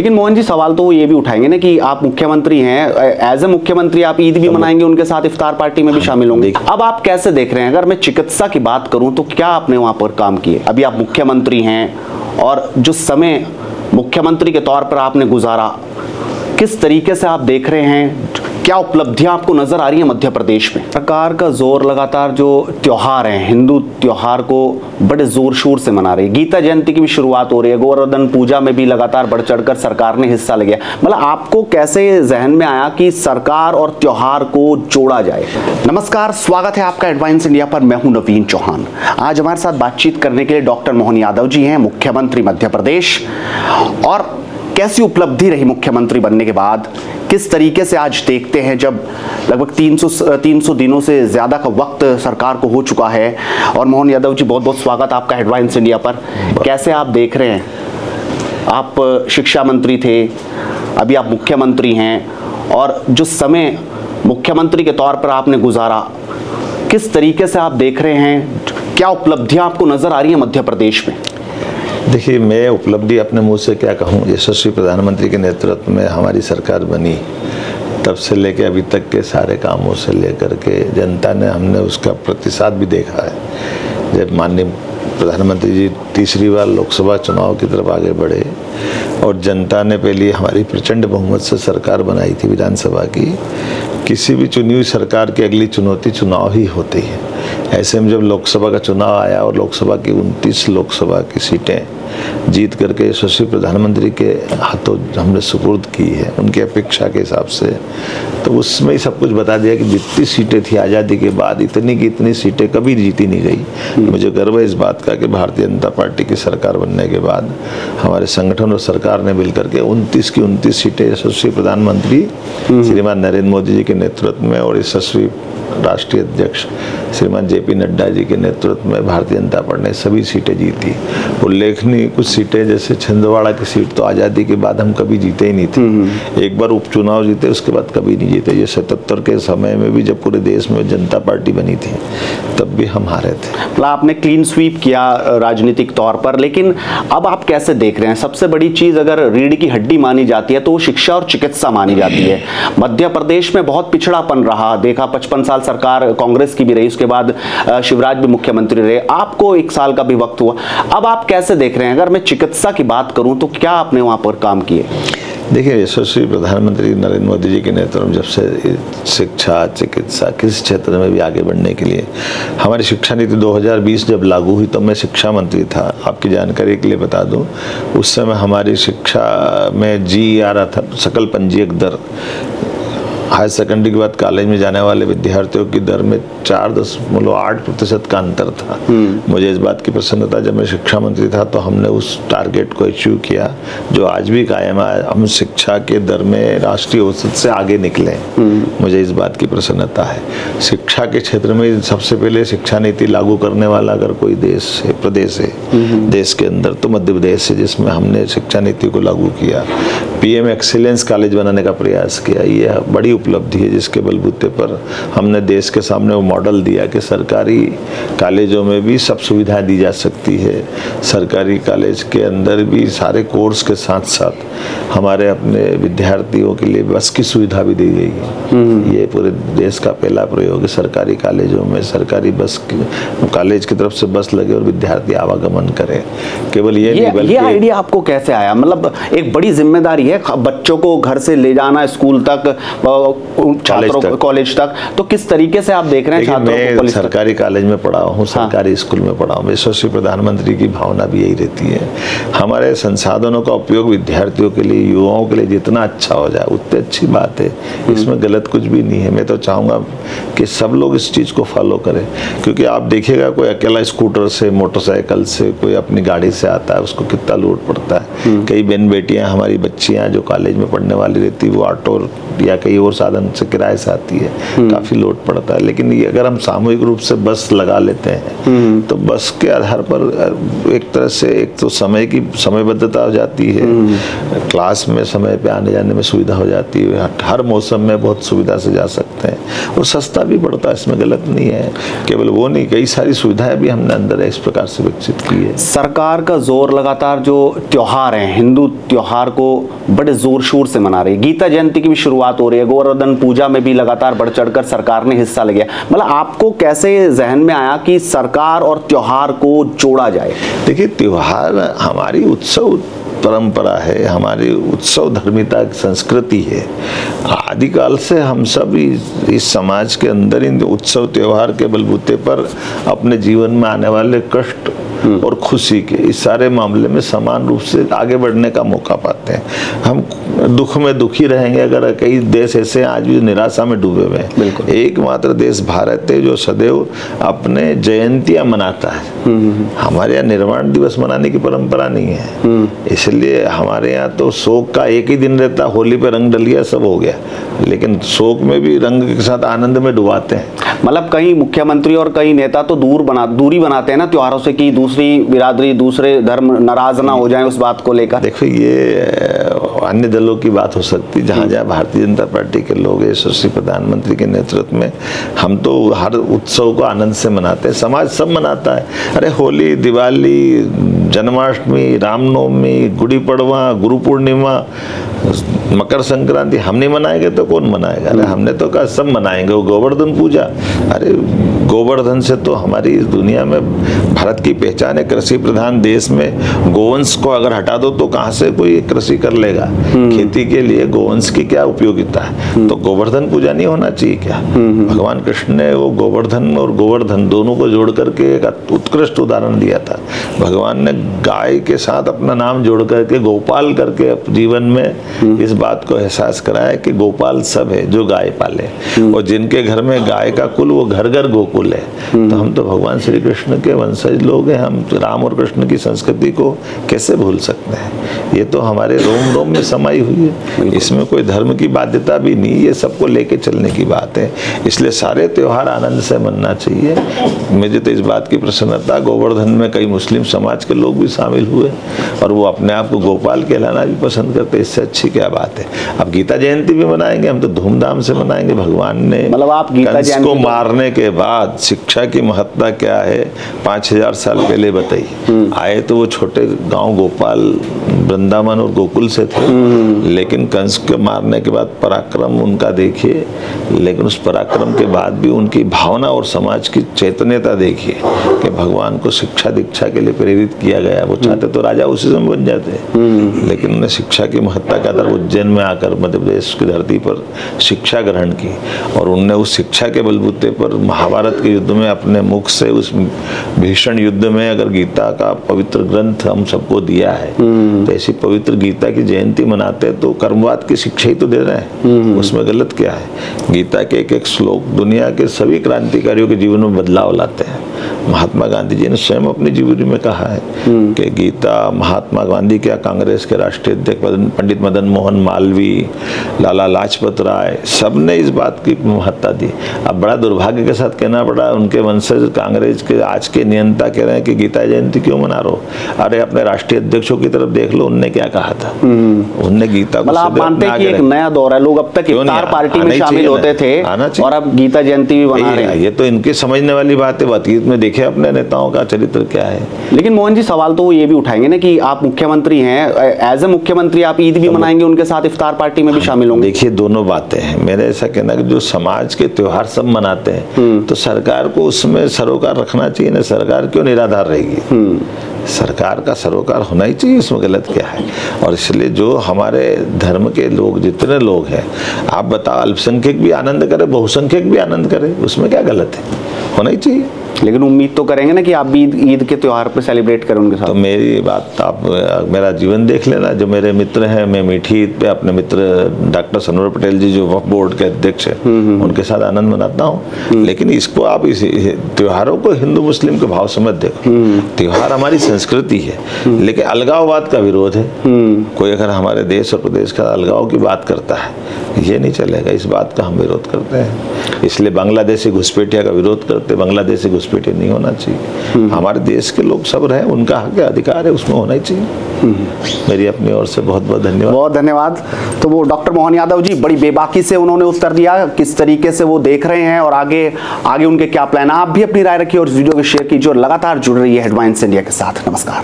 लेकिन मोहन जी, सवाल तो वो ये भी उठाएंगे ना कि आप मुख्यमंत्री हैं, एज ए मुख्यमंत्री आप ईद भी मनाएंगे, उनके साथ इफ्तार पार्टी में भी शामिल होंगे। अब आप कैसे देख रहे हैं? अगर मैं चिकित्सा की बात करूं तो क्या आपने वहां पर काम किए? अभी आप मुख्यमंत्री हैं और जो समय मुख्यमंत्री के तौर पर आपने गुजारा, किस तरीके से आप देख रहे हैं? क्या उपलब्धियां आपको नजर आ रही है मध्य प्रदेश में? सरकार का जोर लगातार जो त्योहार है, हिंदू त्योहार को बड़े जोर शोर से मना रही है। गीता जयंती की भी शुरुआत हो रही है, गोवर्धन पूजा में भी लगातार बढ़ चढ़कर सरकार ने हिस्सा लिया। मतलब आपको कैसे जहन में आया कि सरकार और त्योहार को जोड़ा जाए? नमस्कार, स्वागत है आपका एडवांस इंडिया पर। मैं हूं नवीन चौहान। आज हमारे साथ बातचीत करने के लिए डॉक्टर मोहन यादव जी हैं, मुख्यमंत्री मध्य प्रदेश। और कैसी उपलब्धि रही मुख्यमंत्री बनने के बाद, किस तरीके से आज देखते हैं जब लगभग 300 दिनों से ज़्यादा का वक्त सरकार को हो चुका है। और मोहन यादव जी, बहुत बहुत स्वागत आपका एडवांस इंडिया पर। कैसे आप देख रहे हैं? आप शिक्षा मंत्री थे, अभी आप मुख्यमंत्री हैं, और जो समय मुख्यमंत्री के तौर पर आपने गुजारा, किस तरीके से आप देख रहे हैं? क्या उपलब्धियां आपको नज़र आ रही हैं मध्य प्रदेश में? देखिए, मैं उपलब्धि अपने मुंह से क्या कहूँ। यशस्वी प्रधानमंत्री के नेतृत्व में हमारी सरकार बनी, तब से लेकर अभी तक के सारे कामों से लेकर के जनता ने, हमने उसका प्रतिसाद भी देखा है। जब माननीय प्रधानमंत्री जी तीसरी बार लोकसभा चुनाव की तरफ आगे बढ़े और जनता ने पहले हमारी प्रचंड बहुमत से सरकार बनाई थी विधानसभा की। किसी भी चुनी हुई सरकार की अगली चुनौती चुनाव ही होती है। ऐसे में जब लोकसभा का चुनाव आया और लोकसभा की 29 लोकसभा की सीटें जीत करके यशस्वी प्रधानमंत्री के हाथों हमने सुपुर्द की है उनकी अपेक्षा के हिसाब से, तो उसमें ही सब कुछ बता दिया कि जितनी सीटें थी आज़ादी के बाद, इतनी की इतनी सीटें कभी जीती नहीं गई। मुझे गर्व है इस बात का कि भारतीय जनता पार्टी की सरकार बनने के बाद हमारे संगठन और सरकार ने मिलकर के 29 की 29 सीटें यशस्वी प्रधानमंत्री श्रीमान नरेंद्र मोदी जी के नेतृत्व में और यशस्वी राष्ट्रीय अध्यक्ष श्रीमान JP नड्डा जी के नेतृत्व में भारतीय जनता पार्टी ने सभी सीटें जीती। उल्लेखनीय कुछ सीटें, जैसे छिंदवाड़ा की सीट तो आज़ादी के बाद हम कभी जीते ही नहीं थे। एक बार उपचुनाव जीते, उसके बाद कभी नहीं जीते। ये 77 के समय में भी जब पूरे देश में जनता पार्टी बनी थी तब भी हम हारे थे। मतलब आपने क्लीन स्वीप किया राजनीतिक तौर पर। लेकिन अब आप कैसे देख रहे हैं? सबसे बड़ी चीज अगर रीढ़ की हड्डी मानी जाती है तो वो शिक्षा और चिकित्सा मानी जाती है। मध्य प्रदेश में बहुत पिछड़ापन रहा, देखा 55 साल सरकार कांग्रेस की भी रही, उसके बाद शिवराज भी मुख्यमंत्री रहे, आपको 1 साल का भी वक्त हुआ। अब आप कैसे देख रहे हैं? अगर मैं चिकित्सा की बात करूं तो क्या आपने वहां पर काम किए? देखिए, यशस्वी प्रधानमंत्री नरेंद्र मोदी जी के नेतृत्व में जब से शिक्षा, चिकित्सा, किस क्षेत्र में भी आगे बढ़ने के लिए हमारी शिक्षा नीति 2020 जब लागू हुई तो मैं शिक्षा मंत्री था। आपकी जानकारी के लिए बता दूं, उस समय हमारी शिक्षा में जी आ रहा था सकल पंजीयक दर। हायर सेकेंडरी के बाद कॉलेज में जाने वाले विद्यार्थियों की दर में 4.8% का अंतर था। मुझे इस बात की प्रसन्नता, जब मैं शिक्षा मंत्री था तो हमने उस टारगेट को अचीव किया जो आज भी कायम है। हम शिक्षा के दर में राष्ट्रीय औसत से आगे निकले। मुझे इस बात की प्रसन्नता है। शिक्षा के क्षेत्र में सबसे पहले शिक्षा नीति लागू करने वाला अगर कोई देश है, प्रदेश है देश के अंदर, तो मध्य प्रदेश है, जिसमें हमने शिक्षा नीति को लागू किया। PM एक्सीलेंस कॉलेज बनाने का प्रयास किया। ये बड़ी उपलब्धि है जिसके बलबूते पर हमने देश के सामने वो मॉडल दिया कि सरकारी कॉलेजों में भी सब सुविधाएं दी जा सकती है। सरकारी कॉलेज के अंदर भी सारे कोर्स के साथ साथ हमारे अपने विद्यार्थियों के लिए बस की सुविधा भी दी गई है। ये पूरे देश का पहला प्रयोग है। सरकारी कॉलेजों में सरकारी बस, कॉलेज की तरफ से बस लगे और विद्यार्थी आवागमन करें। केवल ये आइडिया आपको कैसे आया? मतलब एक बड़ी जिम्मेदारी है बच्चों को घर से ले जाना स्कूल तक, छात्रों कॉलेज तक, तो किस तरीके से आप देख रहे हैं छात्रों को? मैं सरकारी कॉलेज में पढ़ा हूँ, सरकारी स्कूल में पढ़ा हूँ। यशस्वी प्रधानमंत्री की भावना भी यही रहती है। हमारे संसाधनों का उपयोग विद्यार्थियों के लिए, युवाओं के लिए जितना अच्छा हो जाए उतनी अच्छी बात है। इसमें गलत कुछ भी नहीं है। मैं तो चाहूँगा कि सब लोग इस चीज़ को फॉलो करें, क्योंकि आप देखिएगा कोई अकेला स्कूटर से, मोटरसाइकिल से, कोई अपनी गाड़ी से आता है, उसको कितना लोड पड़ता है। कई बहन बेटियाँ, हमारी बच्चियाँ जो कॉलेज में पढ़ने वाली रहती है, वो ऑटो या कई और साधन से किराए से आती है, काफी लोड पड़ता है। लेकिन ये अगर हम सामूहिक रूप से बस लगा लेते हैं तो बस के आधार पर एक तरह से एक तो समय की समयबद्धता हो जाती है, क्लास में समय पे आने जाने में सुविधा हो जाती है, हर मौसम में बहुत सुविधा से जा सकते हैं और सस्ता भी पड़ता है, इसमें गलत नहीं है। केवल वो नहीं, कई सारी सुविधाएं भी हमने अंदर इस प्रकार से विकसित की है। सरकार का जोर लगातार जो त्योहार है, हिंदू त्योहार को बड़े जोर शोर से मना रही है। गीता जयंती की भी शुरुआत हो रही है, गोवर्धन पूजा में भी लगातार बढ़ चढ़कर सरकार ने हिस्सा लिया। मतलब आपको कैसे जहन में आया कि सरकार और त्योहार को जोड़ा जाए? देखिए, त्योहार हमारी उत्सव परंपरा है, हमारी उत्सव धर्मिता की संस्कृति है। आदिकाल से हम सब इस समाज के अंदर इन उत्सव त्योहार के बलबूते पर अपने जीवन में आने वाले कष्ट और खुशी के इस सारे मामले में समान रूप से आगे बढ़ने का मौका पाते हैं। हम दुख में दुखी रहेंगे अगर कई देश ऐसे आज भी निराशा में डूबे हुए हैं। एकमात्र देश भारत है जो सदैव अपने जयंतियां मनाता है। हमारे यहाँ निर्वाण दिवस मनाने की परंपरा नहीं है, इसलिए हमारे यहाँ तो शोक का एक ही दिन रहता, होली पे रंग डलिया सब हो गया, लेकिन शोक में भी रंग के साथ आनंद में डुबाते हैं। मतलब कई मुख्यमंत्री और कई नेता तो दूरी बनाते हैं ना त्योहारों से, कि दूसरी बिरादरी, दूसरे धर्म नाराज ना हो जाएं उस बात को लेकर। देखो, ये अन्य दलों की बात हो सकती, जहाँ जहाँ भारतीय जनता पार्टी के लोग यशस्वी प्रधानमंत्री के नेतृत्व में, हम तो हर उत्सव को आनंद से मनाते हैं। समाज सब मनाता है। अरे होली, दिवाली, जन्माष्टमी, रामनवमी, गुड़ी पड़वा, गुरु पूर्णिमा, मकर संक्रांति हम नहीं मनाएंगे तो कौन मनाएगा? अरे हमने तो कहा सब मनाएंगे। वो गोवर्धन पूजा, अरे गोवर्धन से तो हमारी इस दुनिया में भारत की पहचान है। कृषि प्रधान देश में गोवंश को अगर हटा दो तो कहाँ से कोई कृषि कर लेगा? खेती के लिए गोवंश की क्या उपयोगिता है? तो गोवर्धन पूजा नहीं होना चाहिए क्या? भगवान कृष्ण ने वो गोवर्धन और गोवर्धन दोनों को जोड़ करके एक उत्कृष्ट उदाहरण दिया था। भगवान ने गाय के साथ अपना नाम जोड़ करके गोपाल करके जीवन में इस बात को एहसास कराया कि गोपाल सब है जो गाय पाले, और जिनके घर में गाय का कुल वो घर घर गोकुल है। तो हम तो भगवान श्री कृष्ण के वंशज लोग हैं, हम राम और कृष्ण की संस्कृति को कैसे भूल सकते हैं? ये तो हमारे रोम रोम में समाई हुई है, इसमें कोई धर्म की बाध्यता भी नहीं, ये सबको लेके चलने की बात है। इसलिए सारे त्योहार आनंद से मनना चाहिए। मुझे तो इस बात की प्रसन्नता, गोवर्धन में कई मुस्लिम समाज के लोग भी शामिल हुए और वो अपने आप को गोपाल कहलाना भी पसंद करते, इससे अच्छी क्या बात है? अब गीता जयंती भी मनाएंगे, हम तो धूमधाम से मनाएंगे। भगवान ने मतलब आप गीता जयंती को मारने के बाद शिक्षा की महत्ता क्या है 5000 साल पहले बताई। आए तो वो छोटे गांव गोपाल, वृंदावन और गोकुल से थे, लेकिन कंस के मारने के बाद पराक्रम उनका देखिए, लेकिन उस पराक्रम के बाद भी उनकी भावना और समाज की चैतन्यता देखिए कि भगवान को शिक्षा दीक्षा के लिए प्रेरित किया गया। वो चाहते तो राजा उसी समय बन जाते, लेकिन उन्हें शिक्षा की महत्ता का दर उज्जैन में आकर मध्य प्रदेश की धरती पर शिक्षा ग्रहण की, और उनने उस शिक्षा के बलबूते पर महाभारत के युद्ध में अपने मुख से उस भीषण युद्ध में अगर गीता का पवित्र ग्रंथ हम सबको दिया है, तो ऐसी पवित्र गीता की जयंती मनाते तो कर्मवाद की शिक्षा ही तो दे रहे हैं, उसमें गलत क्या है? गीता के एक एक श्लोक दुनिया के सभी क्रांतिकारियों के जीवन में बदलाव लाते हैं। महात्मा गांधी जी ने स्वयं अपनी जीवनी में कहा है कि गीता, महात्मा गांधी क्या, कांग्रेस के राष्ट्रीय अध्यक्ष पंडित मदन मोहन मालवीय, लाला लाजपत राय, सबने इस बात की महत्ता दी। अब बड़ा दुर्भाग्य के साथ कहना पड़ा, उनके वंशज कांग्रेस के आज के नियंता कह रहे हैं कि गीता जयंती क्यों मना रहे हो? अरे अपने राष्ट्रीय अध्यक्षों की तरफ देख लो, उनने क्या कहा था। उनने गीता को, आप मानते हैं कि एक नया दौर है, लोग अब तक इफ्तार पार्टी में शामिल होते थे और अब गीता जयंती भी बना रहे हैं। ये तो इनकी समझने वाली बात है। अतीत में देखे अपने नेताओं का चरित्र क्या है। लेकिन मोहन जी, सवाल तो वो ये भी उठाएंगे ना कि आप मुख्यमंत्री हैं, एज ए मुख्यमंत्री आप ईद भी मनाएंगे, उनके साथ इफ्तार पार्टी में भी शामिल होंगे। देखिए, दोनों बातें हैं। मेरा ऐसा कहना है कि जो समाज के त्योहार सब मनाते हैं तो सरकार को उसमें सरोकार रखना चाहिए ना। सरकार क्यों निराधार रहेगी? सरकार का सरोकार होना ही चाहिए, इसमें गलत क्या है? और इसलिए जो हमारे धर्म के लोग, जितने लोग हैं, आप बताओ, अल्पसंख्यक भी आनंद करे, बहुसंख्यक भी आनंद करे, उसमें क्या गलत है? होना ही चाहिए। लेकिन उम्मीद तो करेंगे ना कि आप भी ईद के त्योहार पे सेलिब्रेट करें उनके साथ। तो मेरी बात, आप मेरा जीवन देख लेना। जो मेरे मित्र हैं, मैं मीठी ईद पे अपने मित्र डॉक्टर सनवर पटेल जी जो वक्फ बोर्ड के अध्यक्ष हैं, उनके साथ आनंद मनाता हूँ। लेकिन इसको आप इस त्योहारों को हिंदू मुस्लिम के भाव समझ देखो। त्योहार हमारी संस्कृति है, लेकिन अलगाववाद का विरोध है। कोई अगर हमारे देश और प्रदेश का अलगाव की बात करता है, ये नहीं चलेगा। इस बात का हम विरोध करते हैं। इसलिए बांग्लादेशी घुसपैठिया का विरोध करते। बांग्लादेशी घुसपैठिया नहीं होना चाहिए। हमारे देश के लोग सब रहे, उनका हक अधिकार है, उसमें होना ही चाहिए। मेरी अपनी ओर से बहुत बहुत धन्यवाद। बहुत धन्यवाद। तो वो डॉक्टर मोहन यादव जी, बड़ी बेबाकी से उन्होंने उत्तर दिया किस तरीके से वो देख रहे हैं और आगे उनके क्या प्लान। आप भी अपनी राय रखिए और इस वीडियो को शेयर कीजिए और लगातार जुड़ रही है हेडलाइंस इंडिया के साथ। नमस्कार।